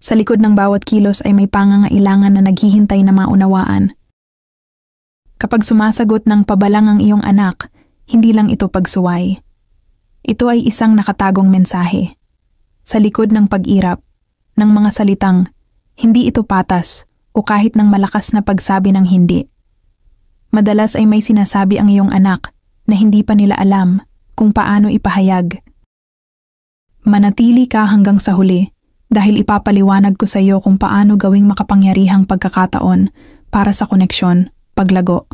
Sa likod ng bawat kilos ay may pangangailangan na naghihintay na maunawaan. Kapag sumasagot ng pabalang ang iyong anak, hindi lang ito pagsuway. Ito ay isang nakatagong mensahe. Sa likod ng pag-irap, ng mga salitang, hindi ito patas o kahit ng malakas na pagsabi ng hindi. Madalas ay may sinasabi ang iyong anak na hindi pa nila alam kung paano ipahayag. Manatili ka hanggang sa huli dahil ipapaliwanag ko sa iyo kung paano gawing makapangyarihang pagkakataon para sa koneksyon, paglago,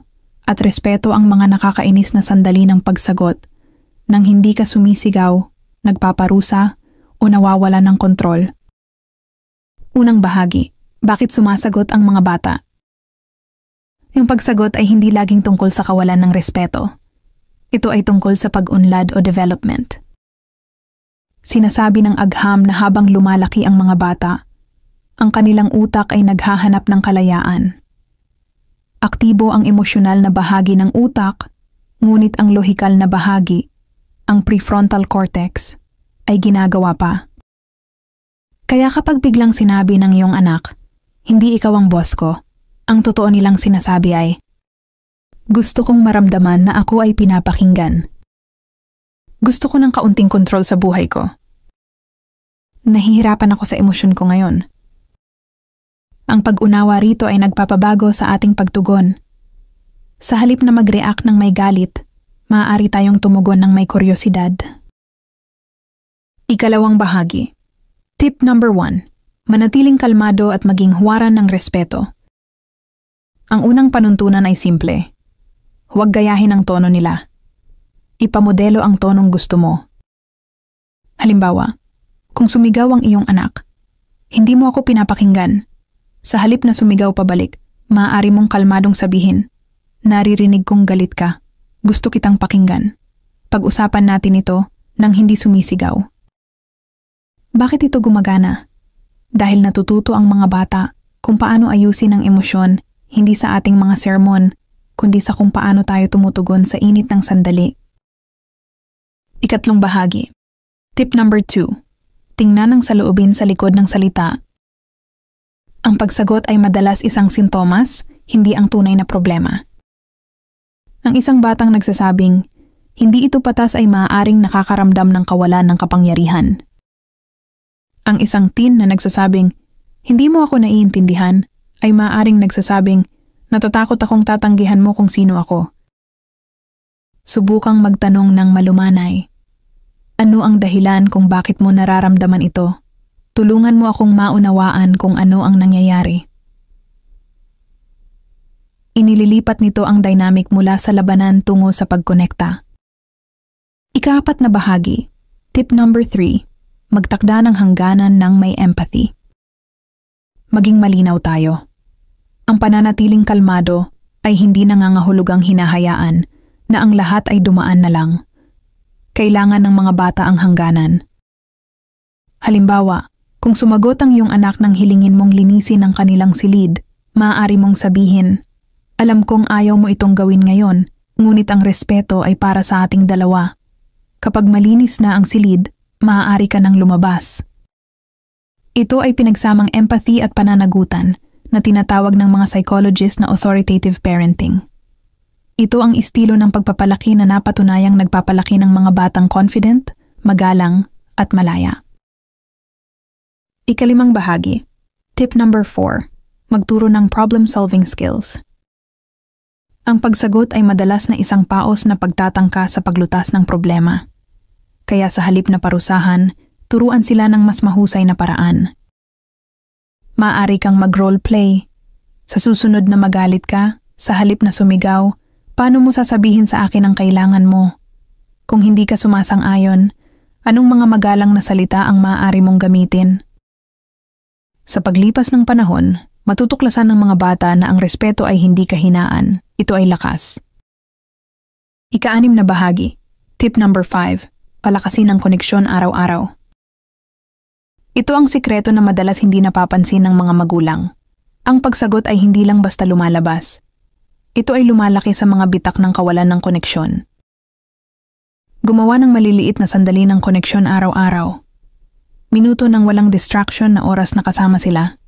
at respeto ang mga nakakainis na sandali ng pagsagot nang hindi ka sumisigaw, nagpaparusa, o nawawala ng kontrol. Unang bahagi, bakit sumasagot ang mga bata? Yung pagsagot ay hindi laging tungkol sa kawalan ng respeto. Ito ay tungkol sa pag-unlad o development. Sinasabi ng agham na habang lumalaki ang mga bata, ang kanilang utak ay naghahanap ng kalayaan. Aktibo ang emosyonal na bahagi ng utak, ngunit ang lohikal na bahagi, ang prefrontal cortex, ay ginagawa pa. Kaya kapag biglang sinabi ng iyong anak, hindi ikaw ang boss ko, ang totoo nilang sinasabi ay, gusto kong maramdaman na ako ay pinapakinggan. Gusto ko ng kaunting kontrol sa buhay ko. Nahihirapan ako sa emosyon ko ngayon. Ang pag-unawa rito ay nagpapabago sa ating pagtugon. Sa halip na mag-react ng may galit, maaari tayong tumugon ng may kuryosidad. Ikalawang bahagi. Tip number 1. Manatiling kalmado at maging huwaran ng respeto. Ang unang panuntunan ay simple. Huwag gayahin ang tono nila. Ipamodelo ang tonong gusto mo. Halimbawa, kung sumigaw ang iyong anak, hindi mo ako pinapakinggan. Sa halip na sumigaw pabalik, maaari mong kalmadong sabihin, naririnig kong galit ka. Gusto kitang pakinggan. Pag-usapan natin ito nang hindi sumisigaw. Bakit ito gumagana? Dahil natututo ang mga bata kung paano ayusin ang emosyon, hindi sa ating mga sermon, kundi sa kung paano tayo tumutugon sa init ng sandali. Ikatlong bahagi. Tip number 2. Tingnan ang saloobin sa likod ng salita. Ang pagsagot ay madalas isang sintomas, hindi ang tunay na problema. Ang isang batang nagsasabing, hindi ito patas ay maaaring nakakaramdam ng kawalan ng kapangyarihan. Ang isang teen na nagsasabing, hindi mo ako naiintindihan, ay maaaring nagsasabing, natatakot akong tatanggihan mo kung sino ako. Subukang magtanong ng malumanay. Ano ang dahilan kung bakit mo nararamdaman ito? Tulungan mo akong maunawaan kung ano ang nangyayari. Inililipat nito ang dynamic mula sa labanan tungo sa pagkonekta. Ika-4 na bahagi. Tip number 3. Magtakda ng hangganan ng may empathy. Maging malinaw tayo. Ang pananatiling kalmado ay hindi nangangahulugang hinahayaan na ang lahat ay dumaan na lang. Kailangan ng mga bata ang hangganan. Halimbawa, kung sumagot ang iyong anak nang hilingin mong linisin ang kanilang silid, maaari mong sabihin, alam kong ayaw mo itong gawin ngayon, ngunit ang respeto ay para sa ating dalawa. Kapag malinis na ang silid, maaari ka nang lumabas. Ito ay pinagsamang empathy at pananagutan na tinatawag ng mga psychologist na authoritative parenting. Ito ang estilo ng pagpapalaki na napatunayang nagpapalaki ng mga batang confident, magalang, at malaya. Ika-5 bahagi. Tip number 4. Magturo ng problem-solving skills. Ang pagsagot ay madalas na isang paos na pagtatangka sa paglutas ng problema. Kaya sa halip na parusahan, turuan sila ng mas mahusay na paraan. Maaari kang mag-roleplay. Sa susunod na magalit ka, sa halip na sumigaw, paano mo sasabihin sa akin ang kailangan mo? Kung hindi ka sumasang-ayon, anong mga magalang na salita ang maaari mong gamitin? Sa paglipas ng panahon, matutuklasan ng mga bata na ang respeto ay hindi kahinaan, ito ay lakas. Ika-6 na bahagi. Tip number 5. Palakasin ang koneksyon araw-araw. Ito ang sikreto na madalas hindi napapansin ng mga magulang. Ang pagsagot ay hindi lang basta lumalabas. Ito ay lumalaki sa mga bitak ng kawalan ng koneksyon. Gumawa ng maliliit na sandali ng koneksyon araw-araw. Minuto ng walang distraction na oras na kasama sila.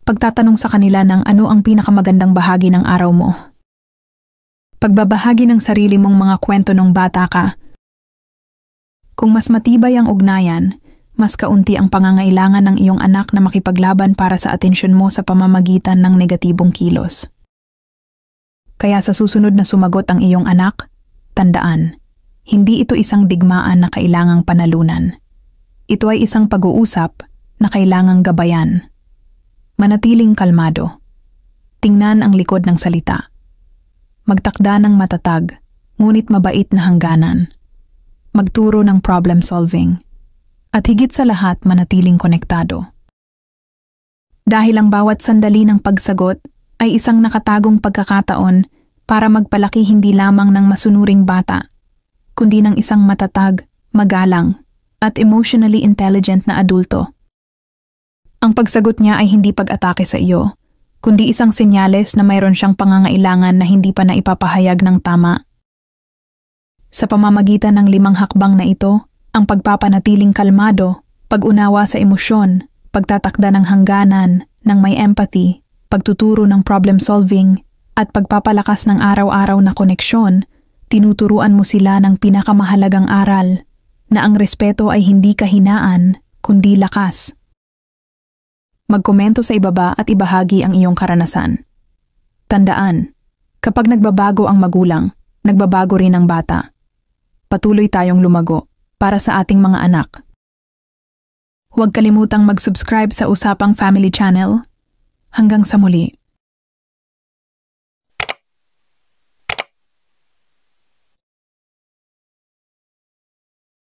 Pagtatanong sa kanila ng ano ang pinakamagandang bahagi ng araw mo. Pagbabahagi ng sarili mong mga kwento nung bata ka. Kung mas matibay ang ugnayan, mas kaunti ang pangangailangan ng iyong anak na makipaglaban para sa atensyon mo sa pamamagitan ng negatibong kilos. Kaya sa susunod na sumagot ang iyong anak, tandaan, hindi ito isang digmaan na kailangang panalunan. Ito ay isang pag-uusap na kailangang gabayan. Manatiling kalmado. Tingnan ang likod ng salita. Magtakda ng matatag, ngunit mabait na hangganan. Magturo ng problem solving. At higit sa lahat manatiling konektado. Dahil ang bawat sandali ng pagsagot ay isang nakatagong pagkakataon para magpalaki hindi lamang ng masunuring bata, kundi ng isang matatag, magalang, at emotionally intelligent na adulto. Ang pagsagot niya ay hindi pag-atake sa iyo, kundi isang senyales na mayroon siyang pangangailangan na hindi pa naipapahayag ng tama. Sa pamamagitan ng 5 hakbang na ito, ang pagpapanatiling kalmado, pag-unawa sa emosyon, pagtatakda ng hangganan, ng may empathy, pagtuturo ng problem solving, at pagpapalakas ng araw-araw na koneksyon, tinuturuan mo sila ng pinakamahalagang aral na ang respeto ay hindi kahinaan, kundi lakas. Magkomento sa ibaba at ibahagi ang iyong karanasan. Tandaan, kapag nagbabago ang magulang, nagbabago rin ang bata. Patuloy tayong lumago para sa ating mga anak. Huwag kalimutang mag-subscribe sa Usapang Family Channel. Hanggang sa muli.